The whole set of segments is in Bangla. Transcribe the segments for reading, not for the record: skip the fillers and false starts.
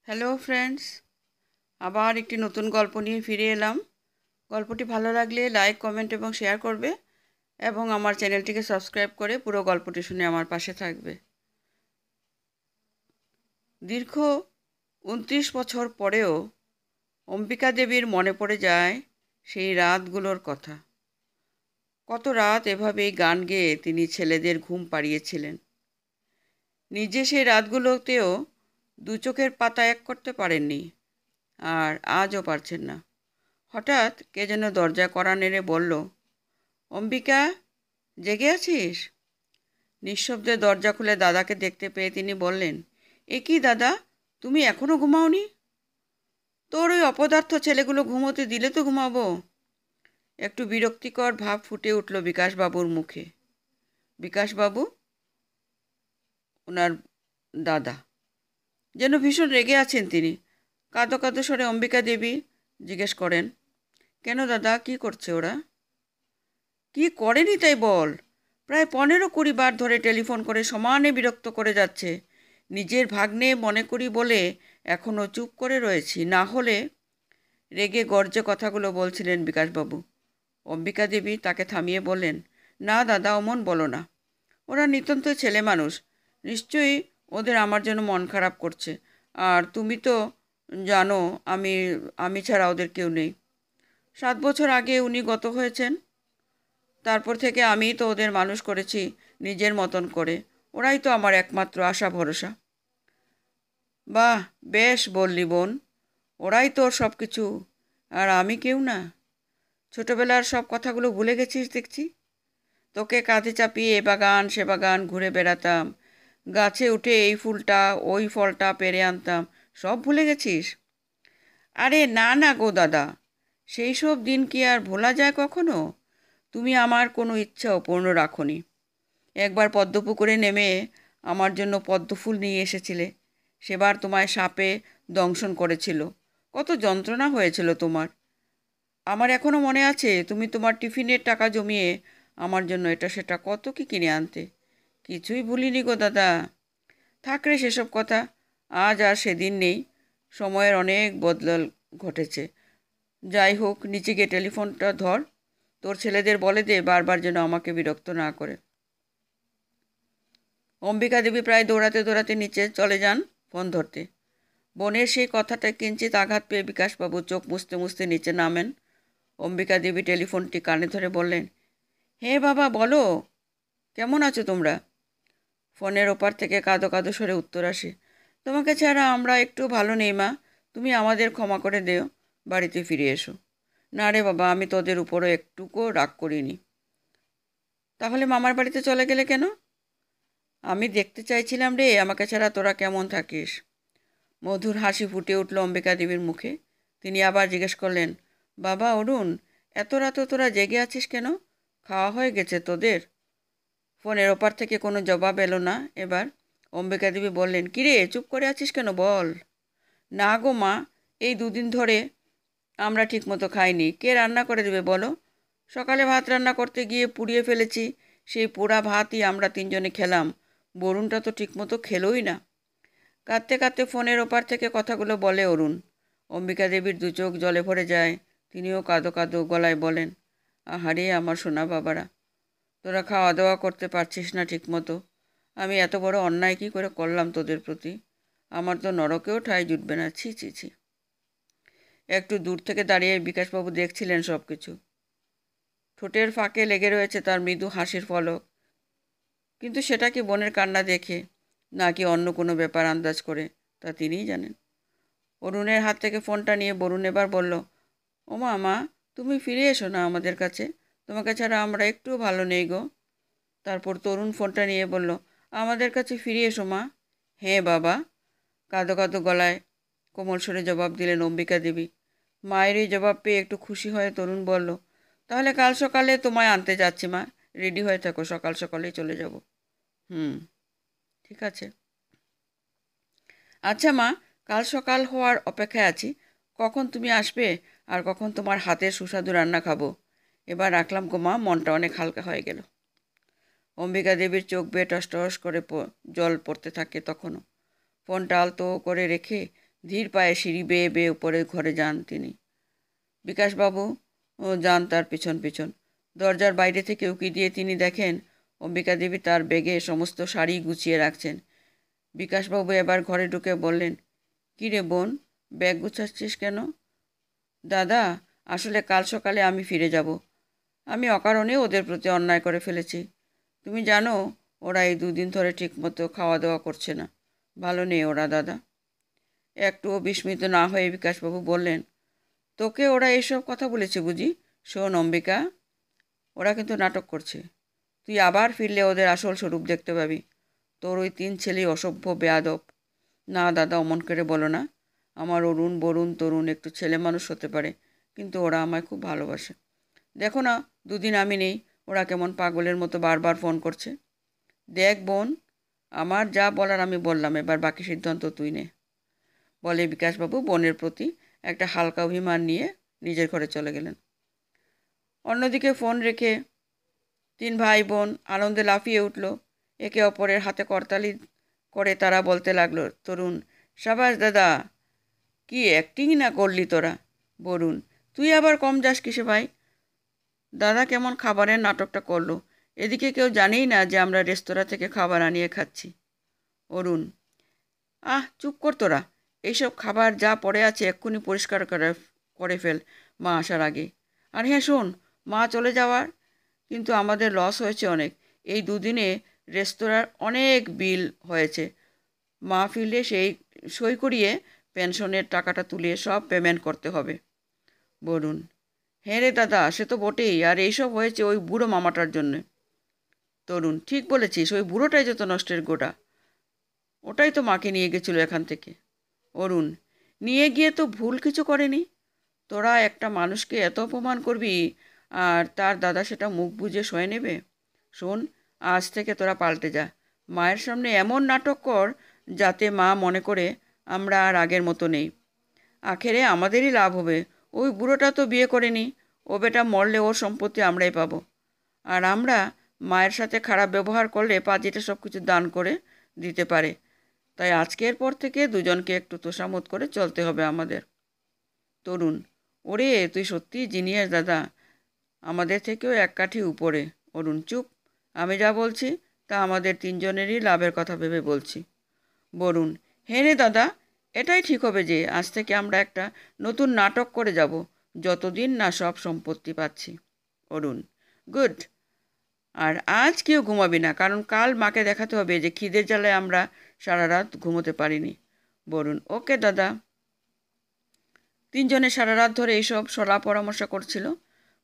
হ্যালো ফ্রেন্ডস, আবার একটি নতুন গল্প নিয়ে ফিরে এলাম। গল্পটি ভালো লাগলে লাইক, কমেন্ট এবং শেয়ার করবে এবং আমার চ্যানেলটিকে সাবস্ক্রাইব করে পুরো গল্পটি শুনে আমার পাশে থাকবে। দীর্ঘ 29 বছর পরেও অম্বিকা দেবীর মনে পড়ে যায় সেই রাতগুলোর কথা। কত রাত এভাবেই গান গেয়ে তিনি ছেলেদের ঘুম পাড়িয়েছিলেন। নিজে সেই রাতগুলোতেও দু চোখের পাতা এক করতে পারেননি, আর আজও পারছেন না। হঠাৎ কে যেন দরজা কড়া নেড়ে বলল, অম্বিকা, জেগে আছিস? নিঃশব্দে দরজা খুলে দাদাকে দেখতে পেয়ে তিনি বললেন, এ কি দাদা, তুমি এখনো ঘুমাওনি? তোর ওই অপদার্থ ছেলেগুলো ঘুমোতে দিলে তো ঘুমাবো। একটু বিরক্তিকর ভাব ফুটে উঠল বিকাশবাবুর মুখে। বিকাশবাবু, ওনার দাদা, যেন ভীষণ রেগে আছেন তিনি। কাঁদো কাঁদো স্বরে অম্বিকা দেবী জিজ্ঞেস করেন, কেন দাদা, কি করছে ওরা? কি করেনি তাই বল। প্রায় 15-20 বার ধরে টেলিফোন করে সমানে বিরক্ত করে যাচ্ছে। নিজের ভাগ্নে মনে করি বলে এখনও চুপ করে রয়েছি, না হলে। রেগে গর্জে কথাগুলো বলছিলেন বিকাশবাবু। অম্বিকা দেবী তাকে থামিয়ে বললেন, না দাদা, অমন বলো না। ওরা নিতান্ত ছেলে মানুষ, নিশ্চয়ই ওদের আমার জন্য মন খারাপ করছে। আর তুমি তো জানো, আমি আমি ছাড়া ওদের কেউ নেই। 7 বছর আগে উনি গত হয়েছেন। তারপর থেকে আমিই তো ওদের মানুষ করেছি নিজের মতন করে। ওরাই তো আমার একমাত্র আশা ভরসা। বাহ, বেশ বললি বোন। ওরাই তোর সব কিছু, আর আমি কেউ না। ছোটবেলার সব কথাগুলো ভুলে গেছিস দেখছি। তোকে কাঁধে চাপিয়ে এ বাগান সে বাগান ঘুরে বেড়াতাম, গাছে উঠে এই ফুলটা ওই ফলটা পেড়ে আনতাম, সব ভুলে গেছিস? আরে না না গো দাদা, সেই সব দিন কি আর ভোলা যায় কখনো? তুমি আমার কোনো ইচ্ছা অপূর্ণ রাখোনি। একবার পদ্মপুকুরে নেমে আমার জন্য পদ্মফুল নিয়ে এসেছিলে। সেবার তোমায় সাপে দংশন করেছিল। কত যন্ত্রণা হয়েছিল তোমার। আমার এখনও মনে আছে, তুমি তোমার টিফিনের টাকা জমিয়ে আমার জন্য এটা সেটা কত কি কিনে আনতে। কিছুই ভুলিনি গো দাদা। থাক রে সেসব কথা, আজ আর সেদিন নেই। সময়ের অনেক বদল ঘটেছে। যাই হোক, নিচে গিয়ে টেলিফোনটা ধর। তোর ছেলেদের বলে দে বারবার যেন আমাকে বিরক্ত না করে। অম্বিকা দেবী প্রায় দৌড়াতে দৌড়াতে নিচে চলে যান ফোন ধরতে। বোনের সেই কথাটা কিঞ্চিত আঘাত পেয়ে বিকাশবাবু চোখ মুছতে মুছতে নিচে নামেন। অম্বিকা দেবী টেলিফোনটি কানে ধরে বললেন, হে বাবা, বলো, কেমন আছো তোমরা? ফোনের ওপার থেকে কাঁদো কাঁদো স্বরে উত্তর আসে, তোমাকে ছাড়া আমরা একটু ভালো নেই মা। তুমি আমাদের ক্ষমা করে দেও, বাড়িতে ফিরে এসো। না রে বাবা, আমি তোদের উপরও একটুকুও রাগ করিনি। তাহলে মামার বাড়িতে চলে গেলে কেন? আমি দেখতে চাইছিলাম রে, আমাকে ছাড়া তোরা কেমন থাকিস। মধুর হাসি ফুটে উঠল অম্বিকা দেবীর মুখে। তিনি আবার জিজ্ঞেস করলেন, বাবা অরুণ, এত রাতে তোরা জেগে আছিস কেন? খাওয়া হয়ে গেছে তোদের? ফোনের ওপার থেকে কোনো জবাব এলো না। এবার অম্বিকা দেবী বললেন, কিরে, চুপ করে আছিস কেন, বল। না গো মা, এই 2 দিন ধরে আমরা ঠিকমতো খাইনি। কে রান্না করে দেবে বলো? সকালে ভাত রান্না করতে গিয়ে পুড়িয়ে ফেলেছি। সেই পোড়া ভাতই আমরা 3জনে খেলাম। বরুণটা তো ঠিকমতো খেলোই না। কাঁদতে কাঁদতে ফোনের ওপার থেকে কথাগুলো বলে অরুণ। অম্বিকা দেবীর 2 চোখ জলে ভরে যায়। তিনিও কাঁদো কাঁদো গলায় বলেন, আহারে আমার সোনা বাবারা, তোরা খাওয়া দাওয়া করতে পারছিস না ঠিকমতো। আমি এত বড় অন্যায় কী করে করলাম তোদের প্রতি? আমার তো নরকেও ঠাঁই জুটবে না, ছি ছি ছি। একটু দূর থেকে দাঁড়িয়ে বিকাশবাবু দেখছিলেন সব কিছু। ঠোঁটের ফাঁকে লেগে রয়েছে তার মৃদু হাসির ফলক। কিন্তু সেটা কি বোনের কান্না দেখে, নাকি অন্য কোনো ব্যাপার আন্দাজ করে, তা তিনিই জানেন। অরুণের হাত থেকে ফোনটা নিয়ে বরুণ এবার বলল, ও মা, মা, তুমি ফিরে এসো না আমাদের কাছে। তোমাকে ছাড়া আমরা একটুও ভালো নেই গো। তারপর তরুণ ফোনটা নিয়ে বলল, আমাদের কাছে ফিরে এসো মা। হ্যাঁ বাবা, কাঁদো কাঁদো গলায় কোমল সুরে জবাব দিলেন অম্বিকা দেবী। মায়ের এই জবাব পেয়ে একটু খুশি হয়ে তরুণ বলল, তাহলে কাল সকালে তোমায় আনতে যাচ্ছি মা। রেডি হয়ে থাকো, সকাল সকালেই চলে যাব। হুম, ঠিক আছে। আচ্ছা মা, কাল সকাল হওয়ার অপেক্ষায় আছি। কখন তুমি আসবে আর কখন তোমার হাতের সুস্বাদু রান্না খাবো। এবার রাখলাম গো মা, মনটা অনেক হালকা হয়ে গেল। অম্বিকা দেবীর চোখ বেয়ে টস টস করে জল পড়তে থাকে তখনও। ফোনটা আলতো করে রেখে ধীর পায়ে সিঁড়ি বেয়ে বেয়ে উপরে ঘরে যান তিনি। বিকাশবাবু যান তার পিছন পিছন। দরজার বাইরে থেকে উঁকি দিয়ে তিনি দেখেন অম্বিকা দেবী তার ব্যাগে সমস্ত শাড়ি গুছিয়ে রাখছেন। বিকাশবাবু এবার ঘরে ঢুকে বললেন, কী রে বোন, ব্যাগ গুছাচ্ছিস কেন? দাদা, আসলে কাল সকালে আমি ফিরে যাব। আমি অকারণে ওদের প্রতি অন্যায় করে ফেলেছি। তুমি জানো, ওরা এই 2 দিন ধরে ঠিকমতো খাওয়া দাওয়া করছে না। ভালো নেই ওরা দাদা। একটুও বিস্মিত না হয়ে বিকাশবাবু বললেন, তোকে ওরা এসব কথা বলেছে বুঝি? শোন অম্বিকা, ওরা কিন্তু নাটক করছে। তুই আবার ফিরলে ওদের আসল স্বরূপ দেখতে পাবি। তোর ওই 3 ছেলেই অসভ্য বেয়াদব। না দাদা, অমন করে বলো না। আমার অরুণ, বরুণ, তরুণ একটু ছেলে মানুষ হতে পারে, কিন্তু ওরা আমায় খুব ভালোবাসে। দেখো না, 2 দিন আমি নেই, ওরা কেমন পাগলের মতো বারবার ফোন করছে। দেখ বোন, আমার যা বলার আমি বললাম, এবার বাকি সিদ্ধান্ত তুই নে, বলে বিকাশবাবু বোনের প্রতি একটা হালকা অভিমান নিয়ে নিজের ঘরে চলে গেলেন। অন্যদিকে ফোন রেখে 3 ভাই বোন আনন্দে লাফিয়ে উঠল। একে অপরের হাতে করতালি করে তারা বলতে লাগলো, তরুণ, সাবাস দাদা, কি অ্যাক্টিংই না করলি তোরা। বরুণ, তুই আবার কম যাস কিসে ভাই? দাদা কেমন খাবারের নাটকটা করলো। এদিকে কেউ জানেই না যে আমরা রেস্তোরাঁ থেকে খাবার আনিয়ে খাচ্ছি। অরুণ, চুপ কর তোরা। এইসব খাবার যা পড়ে আছে এক্ষুনি পরিষ্কার করে ফেল মা আসার আগে। আর হ্যাঁ শোন, মা চলে যাওয়ার কিন্তু আমাদের লস হয়েছে অনেক। এই 2 দিনে রেস্তোরাঁর অনেক বিল হয়েছে। মা ফিরলে সেই সই করিয়ে পেনশনের টাকাটা তুলে সব পেমেন্ট করতে হবে। বলুন, হ্যাঁ রে দাদা, সে তো বটেই। আর এইসব হয়েছে ওই বুড়ো মামাটার জন্যে। তরুণ, ঠিক বলেছিস, ওই বুড়োটাই যত নষ্টের গোড়া। ওটাই তো মাকে নিয়ে গেছিলো এখান থেকে। অরুণ, নিয়ে গিয়ে তো ভুল কিছু করেনি। তোরা একটা মানুষকে এত অপমান করবি, আর তার দাদা সেটা মুখ বুজে সয়ে নেবে? শোন, আজ থেকে তোরা পাল্টে যা। মায়ের সামনে এমন নাটক কর যাতে মা মনে করে আমরা আর আগের মতো নেই। আখেরে আমাদেরই লাভ হবে। ওই বুড়োটা তো বিয়ে করেনি। ও বেটা মরলে ওর সম্পত্তি আমরাই পাবো। আর আমরা মায়ের সাথে খারাপ ব্যবহার করলে পাজিটা সব কিছু দান করে দিতে পারে। তাই আজকের পর থেকে দুজনকে একটু তোষামোদ করে চলতে হবে আমাদের। তরুণ, ওরে তুই সত্যিই জিনিয়াস দাদা, আমাদের থেকেও এক কাঠি উপরে। অরুণ, চুপ। আমি যা বলছি তা আমাদের 3জনেরই লাভের কথা ভেবে বলছি। বরুণ, হ্যাঁ রে দাদা, এটাই ঠিক হবে যে আজ থেকে আমরা একটা নতুন নাটক করে যাব, যতদিন না সব সম্পত্তি পাচ্ছি। অরুণ, গুড। আর আজ কেউ ঘুমাবি না, কারণ কাল মাকে দেখাতে হবে যে খিদের জ্বালায় আমরা সারা রাত ঘুমোতে পারিনি। বরুণ, ওকে দাদা। 3জনে সারা রাত ধরে এইসব সলা পরামর্শ করছিল।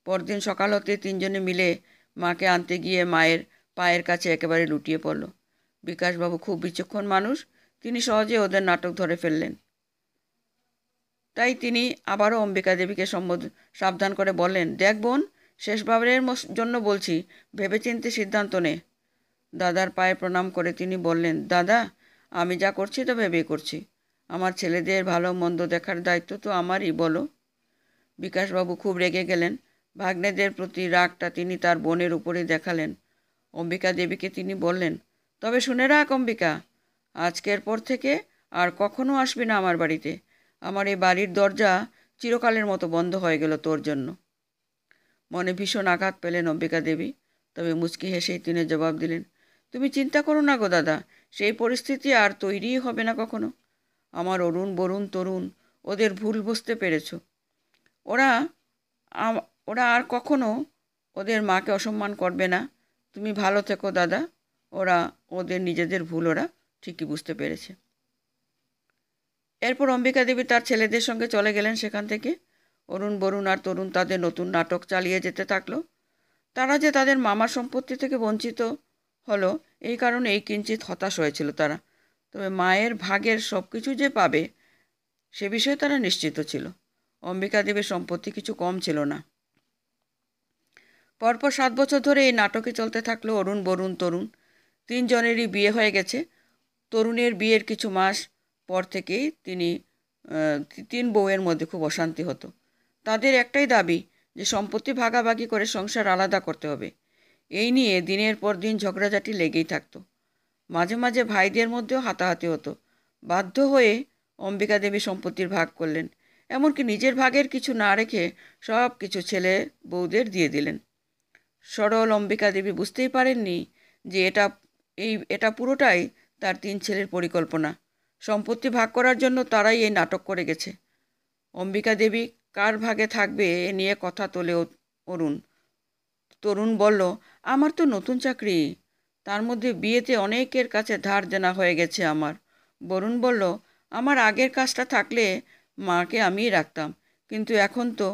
পরদিন সকাল হতে 3জনে মিলে মাকে আনতে গিয়ে মায়ের পায়ের কাছে একেবারে লুটিয়ে পড়ল। বিকাশবাবু খুব বিচক্ষণ মানুষ, তিনি সহজে ওদের নাটক ধরে ফেললেন। তাই তিনি আবারও অম্বিকা দেবীকে সাবধান করে বললেন, দেখ বোন, শেষবারের জন্য বলছি, ভেবেচিন্তে সিদ্ধান্ত নে। দাদার পায়ে প্রণাম করে তিনি বললেন, দাদা, আমি যা করছি তা ভেবেই করছি। আমার ছেলেদের ভালো মন্দ দেখার দায়িত্ব তো আমারই, বলো। বিকাশবাবু খুব রেগে গেলেন। ভাগ্নেদের প্রতি রাগটা তিনি তার বোনের উপরেই দেখালেন। অম্বিকা দেবীকে তিনি বললেন, তবে শুনে রাখ অম্বিকা, আজকের পর থেকে আর কখনো আসবি না আমার বাড়িতে। আমার এই বাড়ির দরজা চিরকালের মতো বন্ধ হয়ে গেল তোর জন্য। মনে ভীষণ আঘাত পেলেন অম্বিকা দেবী, তবে মুচকি হেসেই তিনি জবাব দিলেন, তুমি চিন্তা করো না গো দাদা, সেই পরিস্থিতি আর তৈরিই হবে না কখনো। আমার অরুণ, বরুণ, তরুণ, ওদের ভুল বুঝতে পেরেছ। ওরা ওরা আর কখনো ওদের মাকে অসম্মান করবে না। তুমি ভালো থেকো দাদা। ওদের নিজেদের ভুল ওরা ঠিকই বুঝতে পেরেছে। এরপর অম্বিকা দেবী তার ছেলেদের সঙ্গে চলে গেলেন সেখান থেকে। অরুণ, বরুণ আর তরুণ তাদের নতুন নাটক চালিয়ে যেতে থাকলো। তারা যে তাদের মামার সম্পত্তি থেকে বঞ্চিত হলো, এই কারণে এই কিঞ্চিত হতাশ হয়েছিল তারা। তবে মায়ের ভাগের সব কিছু যে পাবে সে বিষয়ে তারা নিশ্চিত ছিল। অম্বিকা দেবীর সম্পত্তি কিছু কম ছিল না। পরপর 7 বছর ধরে এই নাটকে চলতে থাকলো অরুণ, বরুণ, তরুণ। 3জনেরই বিয়ে হয়ে গেছে। তরুণের বিয়ের কিছু মাস পর থেকেই 3 বউয়ের মধ্যে খুব অশান্তি হতো। তাদের একটাই দাবি যে সম্পত্তি ভাগাভাগি করে সংসার আলাদা করতে হবে। এই নিয়ে দিনের পর দিন ঝগড়াঝাটি লেগেই থাকতো। মাঝে মাঝে ভাইদের মধ্যেও হাতাহাতি হতো। বাধ্য হয়ে অম্বিকা দেবী সম্পত্তির ভাগ করলেন, এমনকি নিজের ভাগের কিছু না রেখে সব কিছু ছেলে বউদের দিয়ে দিলেন। সরল অম্বিকা দেবী বুঝতেই পারেননি যে এটা পুরোটাই তার 3 ছেলের পরিকল্পনা। সম্পত্তি ভাগ করার জন্য তারাই এই নাটক করে গেছে। অম্বিকা দেবী কার ভাগে থাকবে এ নিয়ে কথা তোলে অরুণ। তরুণ বলল, আমার তো নতুন চাকরি, তার মধ্যে বিয়েতে অনেকের কাছে ধার দেনা হয়ে গেছে আমার। বরুণ বলল, আমার আগের কাজটা থাকলে মাকে আমিই রাখতাম, কিন্তু এখন তো।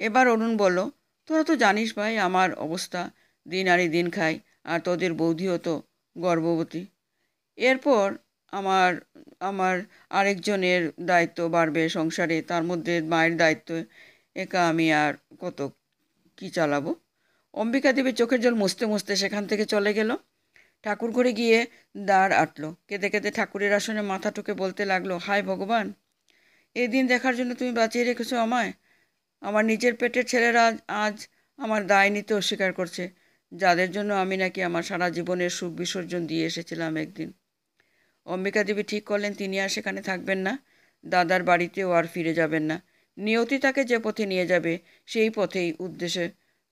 এবার অরুণ বলল, তোরা তো জানিস ভাই আমার অবস্থা, দিন আনি দিন খাই, আর তোদের বৌদিও তো গর্ভবতী। এরপর আমার আমার আরেকজনের দায়িত্ব বাড়বে সংসারে, তার মধ্যে মায়ের দায়িত্ব, একা আমি আর কত কি চালাবো। অম্বিকা দেবী চোখের জল মুছতে মুছতে সেখান থেকে চলে গেল। ঠাকুর ঘরে গিয়ে দ্বার আটলো। কেঁদে কেঁদে ঠাকুরের আসনে মাথা ঠুকে বলতে লাগলো, হায় ভগবান, এই দিন দেখার জন্য তুমি বাঁচিয়ে রেখেছো আমায়। আমার নিজের পেটের ছেলেরা আজ আমার দায় নিতে অস্বীকার করছে, যাদের জন্য আমি নাকি আমার সারা জীবনের সুখ বিসর্জন দিয়ে এসেছিলাম একদিন। অম্বিকা দেবী ঠিক করলেন তিনি আর সেখানে থাকবেন না, দাদার বাড়িতেও আর ফিরে যাবেন না। নিয়তি তাকে যে পথে নিয়ে যাবে সেই পথেই উদ্দেশ্যে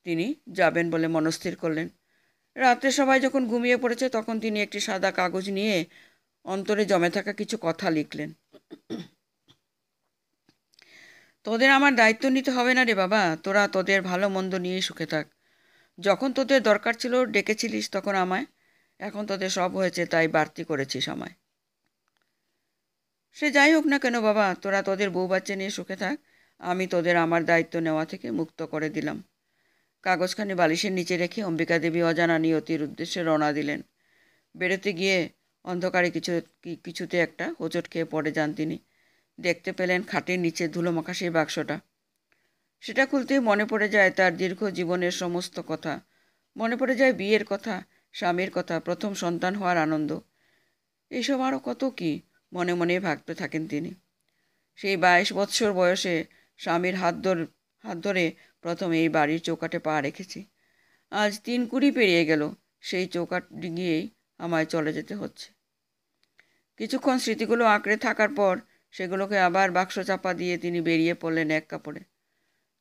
তিনি যাবেন বলে মনস্থির করলেন। রাত্রে সবাই যখন ঘুমিয়ে পড়েছে তখন তিনি একটি সাদা কাগজ নিয়ে অন্তরে জমে থাকা কিছু কথা লিখলেন। তোদের আমার দায়িত্ব নিতে হবে না রে বাবা, তোরা তোদের ভালো মন্দ নিয়েই সুখে থাক। যখন তোদের দরকার ছিল ডেকেছিলিস তখন আমায়, এখন তোদের সব হয়েছে তাই বাড়তি করেছিস আমায়। সে যাই হোক না কেন বাবা, তোরা তোদের বউ বাচ্চা নিয়ে সুখে থাক, আমি তোদের আমার দায়িত্ব নেওয়া থেকে মুক্ত করে দিলাম। কাগজখানি বালিশের নিচে রেখে অম্বিকা দেবী অজানা নিয়তির উদ্দেশ্যে রওনা দিলেন। বেরোতে গিয়ে অন্ধকারে কিছুতে একটা হোঁচট খেয়ে পড়ে যান তিনি। দেখতে পেলেন খাটের নিচে ধুলোমাখা সেই বাক্সটা। সেটা খুলতেই মনে পড়ে যায় তার দীর্ঘ জীবনের সমস্ত কথা। মনে পড়ে যায় বিয়ের কথা, স্বামীর কথা, প্রথম সন্তান হওয়ার আনন্দ। এইসব আরও কত কি মনে মনে ভাবতে থাকেন তিনি। সেই 22 বৎসর বয়সে স্বামীর হাত ধরে প্রথম এই বাড়ির চৌকাঠে পা রেখেছি। আজ 3 কুড়ি পেরিয়ে গেল, সেই চৌকাঠ ডিঙিয়েই আমায় চলে যেতে হচ্ছে। কিছুক্ষণ স্মৃতিগুলো আঁকড়ে থাকার পর সেগুলোকে আবার বাক্স চাপা দিয়ে তিনি বেরিয়ে পড়লেন এক কাপড়ে।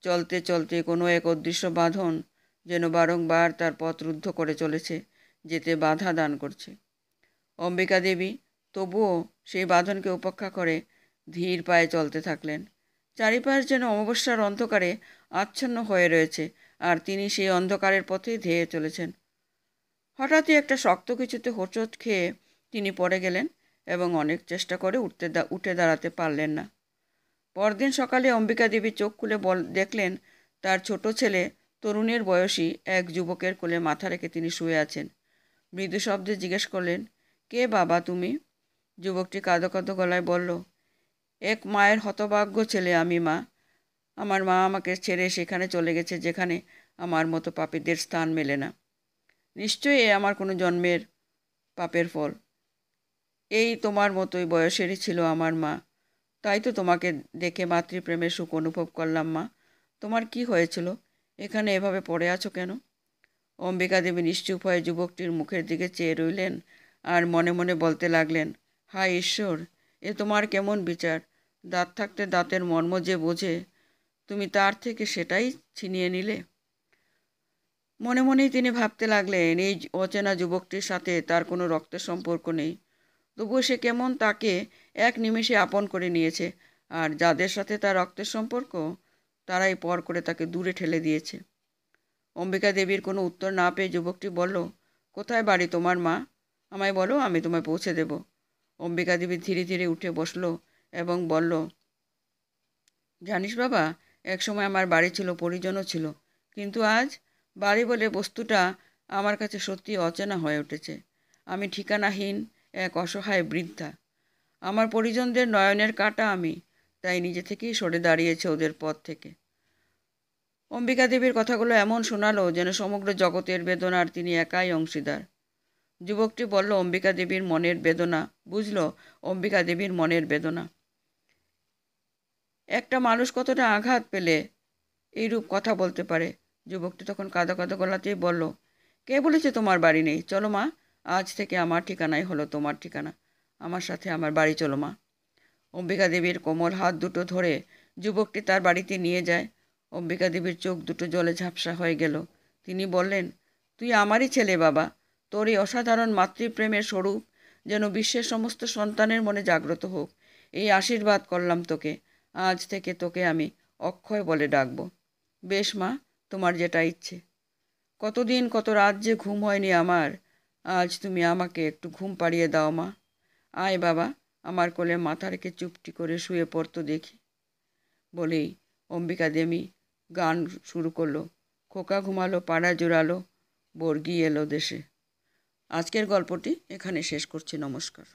চলতে চলতে কোনো এক অদৃশ্য বাঁধন যেন বারংবার তার পথ রুদ্ধ করে চলেছে, যেতে বাধা দান করছে। অম্বিকা দেবী তবুও সেই বাঁধনকে উপেক্ষা করে ধীর পায়ে চলতে থাকলেন। চারিপাশ যেন অমাবস্যার অন্ধকারে আচ্ছন্ন হয়ে রয়েছে, আর তিনি সেই অন্ধকারের পথে ধেয়ে চলেছেন। হঠাৎই একটা শক্ত কিছুতে হোঁচট খেয়ে তিনি পড়ে গেলেন এবং অনেক চেষ্টা করে উঠে দাঁড়াতে পারলেন না। পরদিন সকালে অম্বিকা দেবী চোখ খুলে দেখলেন তার ছোট ছেলে তরুণের বয়সী এক যুবকের কোলে মাথা রেখে তিনি শুয়ে আছেন। মৃদু শব্দে জিজ্ঞেস করলেন, কে বাবা তুমি? যুবকটি কাঁদো কাঁদো গলায় বলল, এক মায়ের হতভাগ্য ছেলে আমি মা। আমার মা আমাকে ছেড়ে সেখানে চলে গেছে যেখানে আমার মতো পাপীদের স্থান মেলে না। নিশ্চয়ই এ আমার কোনো জন্মের পাপের ফল। এই তোমার মতোই বয়সেরই ছিল আমার মা, তাই তো তোমাকে দেখে মাতৃপ্রেমের সুখ অনুভব করলাম মা। তোমার কি হয়েছিল? এখানে এভাবে পড়ে আছো কেন? অম্বিকা দেবী নিশ্চুপ হয়ে যুবকটির মুখের দিকে চেয়ে রইলেন আর মনে মনে বলতে লাগলেন, হায় ঈশ্বর, এ তোমার কেমন বিচার! দাঁত থাকতে দাঁতের মর্ম যে বোঝে, তুমি তার থেকে সেটাই ছিনিয়ে নিলে। মনে মনেই তিনি ভাবতে লাগলেন, এই অচেনা যুবকটির সাথে তার কোনো রক্তের সম্পর্ক নেই, তবুও সে কেমন তাকে এক নিমেষে আপন করে নিয়েছে, আর যাদের সাথে তার রক্তের সম্পর্ক তারাই পর করে তাকে দূরে ঠেলে দিয়েছে। অম্বিকা দেবীর কোনো উত্তর না পেয়ে যুবকটি বলল, কোথায় বাড়ি তোমার মা? আমায় বলো, আমি তোমায় পৌঁছে দেব। অম্বিকা দেবী ধীরে ধীরে উঠে বসল এবং বলল, জানিস বাবা, একসময় আমার বাড়ি ছিল, পরিজনও ছিল, কিন্তু আজ বাড়ি বলে বস্তুটা আমার কাছে সত্যি অচেনা হয়ে উঠেছে। আমি ঠিকানাহীন এক অসহায় বৃদ্ধা। আমার পরিজনদের নয়নের কাঁটা আমি, তাই নিজে থেকেই সরে দাঁড়িয়েছে ওদের পথ থেকে। অম্বিকা দেবীর কথাগুলো এমন শোনালো যেন সমগ্র জগতের বেদনার তিনি একাই অংশীদার। যুবকটি বলল, অম্বিকা দেবীর মনের বেদনা বুঝল, অম্বিকা দেবীর মনের বেদনা। একটা মানুষ কতটা আঘাত পেলে এইরূপ কথা বলতে পারে। যুবকটি তখন কাঁদো কাঁদো গলাতেই বলল, কে বলেছে তোমার বাড়ি নেই? চলো মা, আজ থেকে আমার ঠিকানাই হলো তোমার ঠিকানা। আমার সাথে আমার বাড়ি চলো মা। অম্বিকা দেবীর কোমল হাত দুটো ধরে যুবকটি তার বাড়িতে নিয়ে যায়। অম্বিকা দেবীর চোখ দুটো জলে ঝাপসা হয়ে গেল। তিনি বললেন, তুই আমারই ছেলে বাবা। তোর এই অসাধারণ মাতৃপ্রেমের স্বরূপ যেন বিশ্বের সমস্ত সন্তানের মনে জাগ্রত হোক, এই আশীর্বাদ করলাম তোকে। আজ থেকে তোকে আমি অক্ষয় বলে ডাকব। বেশ মা, তোমার যেটা ইচ্ছে। কতদিন কত রাত যে ঘুম হয়নি আমার, আজ তুমি আমাকে একটু ঘুম পাড়িয়ে দাও মা। আয় বাবা, আমার কোলে মাথা রেখে চুপটি করে শুয়ে পড়তো দেখি। বলেই অম্বিকা দেবী গান শুরু করলো। খোকা ঘুমালো, পাড়া জোড়ালো, বর্গি এলো দেশে। আজকের গল্পটি এখানে শেষ করছি। নমস্কার।